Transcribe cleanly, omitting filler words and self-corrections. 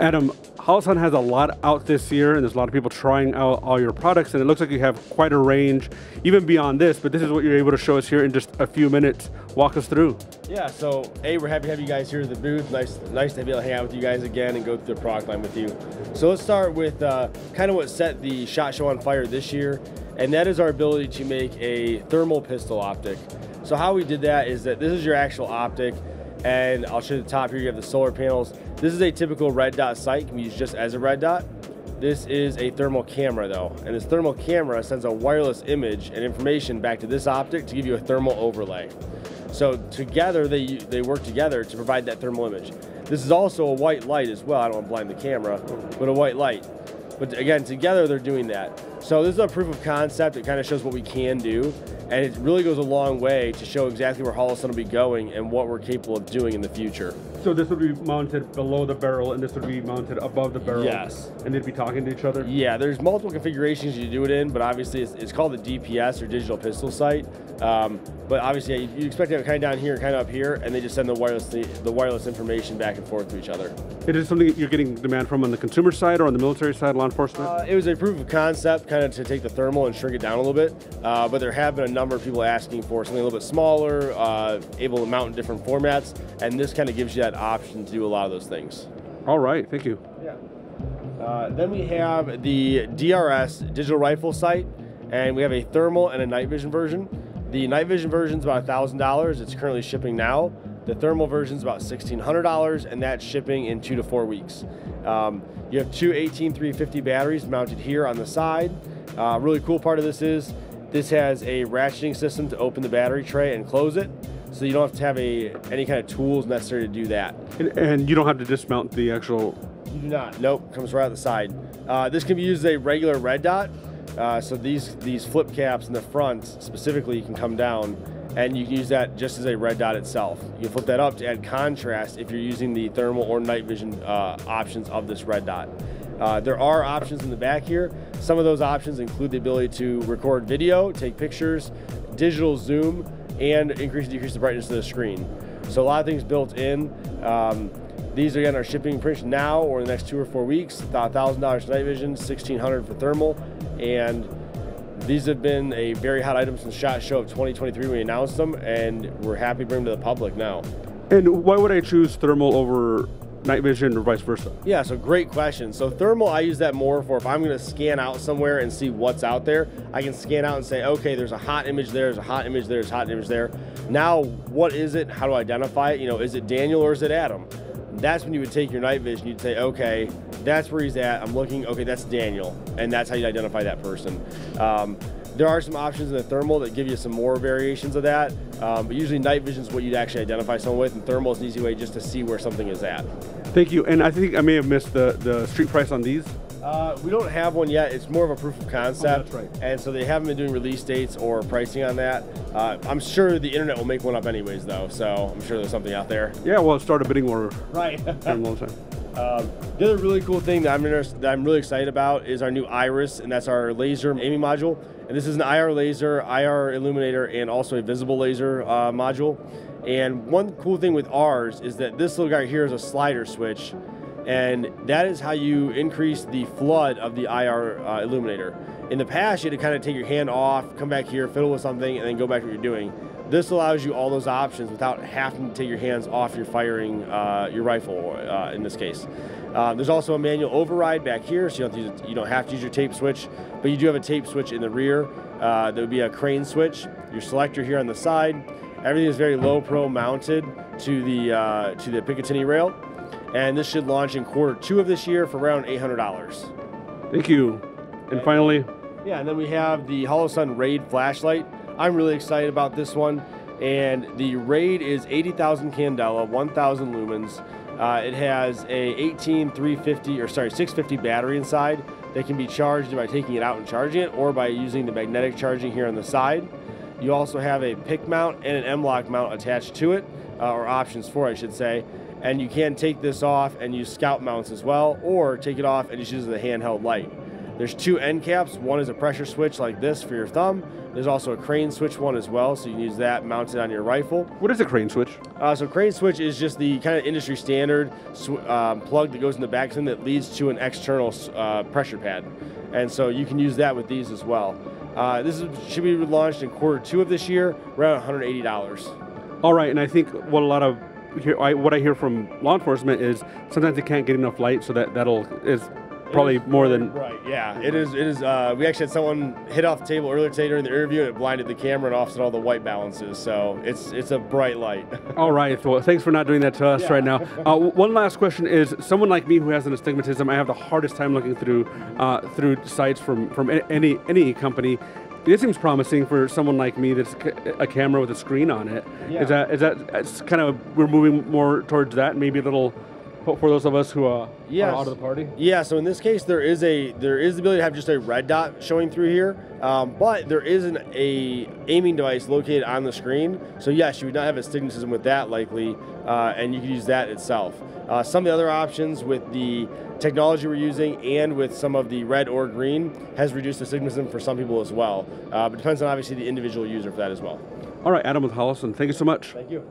Adam, HOLOSUN has a lot out this year, and there's a lot of people trying out all your products, and it looks like you have quite a range, even beyond this, but this is what you're able to show us here in just a few minutes. Walk us through. Yeah, so we're happy to have you guys here at the booth. Nice to be able to hang out with you guys again and go through the product line with you. So let's start with kind of what set the SHOT Show on fire this year, and that is our ability to make a thermal pistol optic. So how we did that is that this is your actual optic, and I'll show you the top here. You have the solar panels. This is a typical red dot sight, can be used just as a red dot. This is a thermal camera though, and this thermal camera sends a wireless image and information back to this optic to give you a thermal overlay. So together, they work together to provide that thermal image. This is also a white light as well. I don't want to blind the camera, but a white light. But again, together they're doing that. So this is a proof of concept. It kind of shows what we can do, and it really goes a long way to show exactly where HOLOSUN will be going and what we're capable of doing in the future. So this would be mounted below the barrel, and this would be mounted above the barrel? Yes. And they'd be talking to each other? Yeah, there's multiple configurations you do it in, but obviously it's called the DPS, or digital pistol sight. But obviously you expect to have it kind of down here and kind of up here, and they just send the wireless information back and forth to each other. It is something you're getting demand from on the consumer side or on the military side, law enforcement? It was a proof of concept, kind of to take the thermal and shrink it down a little bit. But there have been a number of people asking for something a little bit smaller, able to mount in different formats, and this kind of gives you that option to do a lot of those things. All right, thank you. Yeah. Then we have the DRS digital rifle sight, and we have a thermal and a night vision version. The night vision version is about $1,000. It's currently shipping now. The thermal version is about $1,600, and that's shipping in 2 to 4 weeks. You have two 18350 batteries mounted here on the side. Really cool part of this is this has a ratcheting system to open the battery tray and close it, so you don't have to have any kind of tools necessary to do that. And you don't have to dismount the actual... You do not. Nope, comes right out the side. This can be used as a regular red dot. So these flip caps in the front specifically can come down, and you can use that just as a red dot itself. You can flip that up to add contrast if you're using the thermal or night vision options of this red dot. There are options in the back here. Some of those options include the ability to record video, take pictures, digital zoom, and increase and decrease the brightness of the screen. So a lot of things built in. These again are shipping pretty much now or in the next 2 or 4 weeks. About $1,000 for night vision, $1,600 for thermal, and these have been a very hot item since SHOT Show of 2023 when we announced them, and we're happy to bring them to the public now. And why would I choose thermal over night vision or vice versa? Yeah, so great question. So thermal, I use that more for if I'm going to scan out somewhere and see what's out there. I can scan out and say, okay, there's a hot image there, there's a hot image there, there's a hot image there. Now, what is it? How do I identify it? You know, is it Daniel or is it Adam? That's when you would take your night vision. You'd say, okay, that's where he's at. I'm looking, okay, that's Daniel. And that's how you identify that person. There are some options in the thermal that give you some more variations of that. But usually night vision is what you'd actually identify someone with, and thermal is an easy way just to see where something is at. Thank you. And I think I may have missed the street price on these. We don't have one yet. It's more of a proof of concept. Oh, that's right. And so they haven't been doing release dates or pricing on that. I'm sure the internet will make one up anyways, though. So I'm sure there's something out there. Yeah, well, start a bidding war. Right. The The other really cool thing that I'm really excited about is our new Iris, and that's our laser aiming module. And this is an IR laser, IR illuminator, and also a visible laser module. And one cool thing with ours is that this little guy here is a slider switch, and that is how you increase the flood of the IR illuminator. In the past, you had to kind of take your hand off, come back here, fiddle with something, and then go back to what you're doing. This allows you all those options without having to take your hands off your firing your rifle, in this case. There's also a manual override back here, so you don't have to use your tape switch, but you do have a tape switch in the rear. There would be a crane switch, your selector here on the side. Everything is very low pro mounted to the Picatinny rail, and this should launch in Q2 of this year for around $800. Thank you. And finally, yeah, and then we have the HOLOSUN Raid flashlight. I'm really excited about this one, and the Raid is 80,000 candela, 1,000 lumens. It has a 650 battery inside that can be charged by taking it out and charging it, or by using the magnetic charging here on the side. You also have a pick mount and an M-lock mount attached to it, or options for it, I should say. And you can take this off and use scout mounts as well, or take it off and just use it as a handheld light. There's 2 end caps. One is a pressure switch like this for your thumb. There's also a crane switch one as well, so you can use that mounted on your rifle. What is a crane switch? So crane switch is just the kind of industry standard plug that goes in the back that leads to an external pressure pad. And so you can use that with these as well. Should be launched in Q2 of this year, around $180. All right, and I think what what I hear from law enforcement is sometimes they can't get enough light, so is probably more than right. Yeah, it is. We actually had someone hit off the table earlier today during the interview, and it blinded the camera and offset all the white balances. So it's a bright light. All right. Well, thanks for not doing that to us right now. One last question is: someone like me who has an astigmatism, I have the hardest time looking through sites from any company. This seems promising for someone like me that's a camera with a screen on it. Yeah. Is that kind of, we're moving more towards that, maybe a little for those of us who are out of the party? Yeah, so in this case there is the ability to have just a red dot showing through here, but there is an aiming device located on the screen. So yes, you would not have astigmatism with that likely, and you could use that itself. Some of the other options with the technology we're using and with some of the red or green has reduced astigmatism for some people as well. But it depends on obviously the individual user for that as well. All right, Adam with HOLOSUN, thank you so much. Thank you.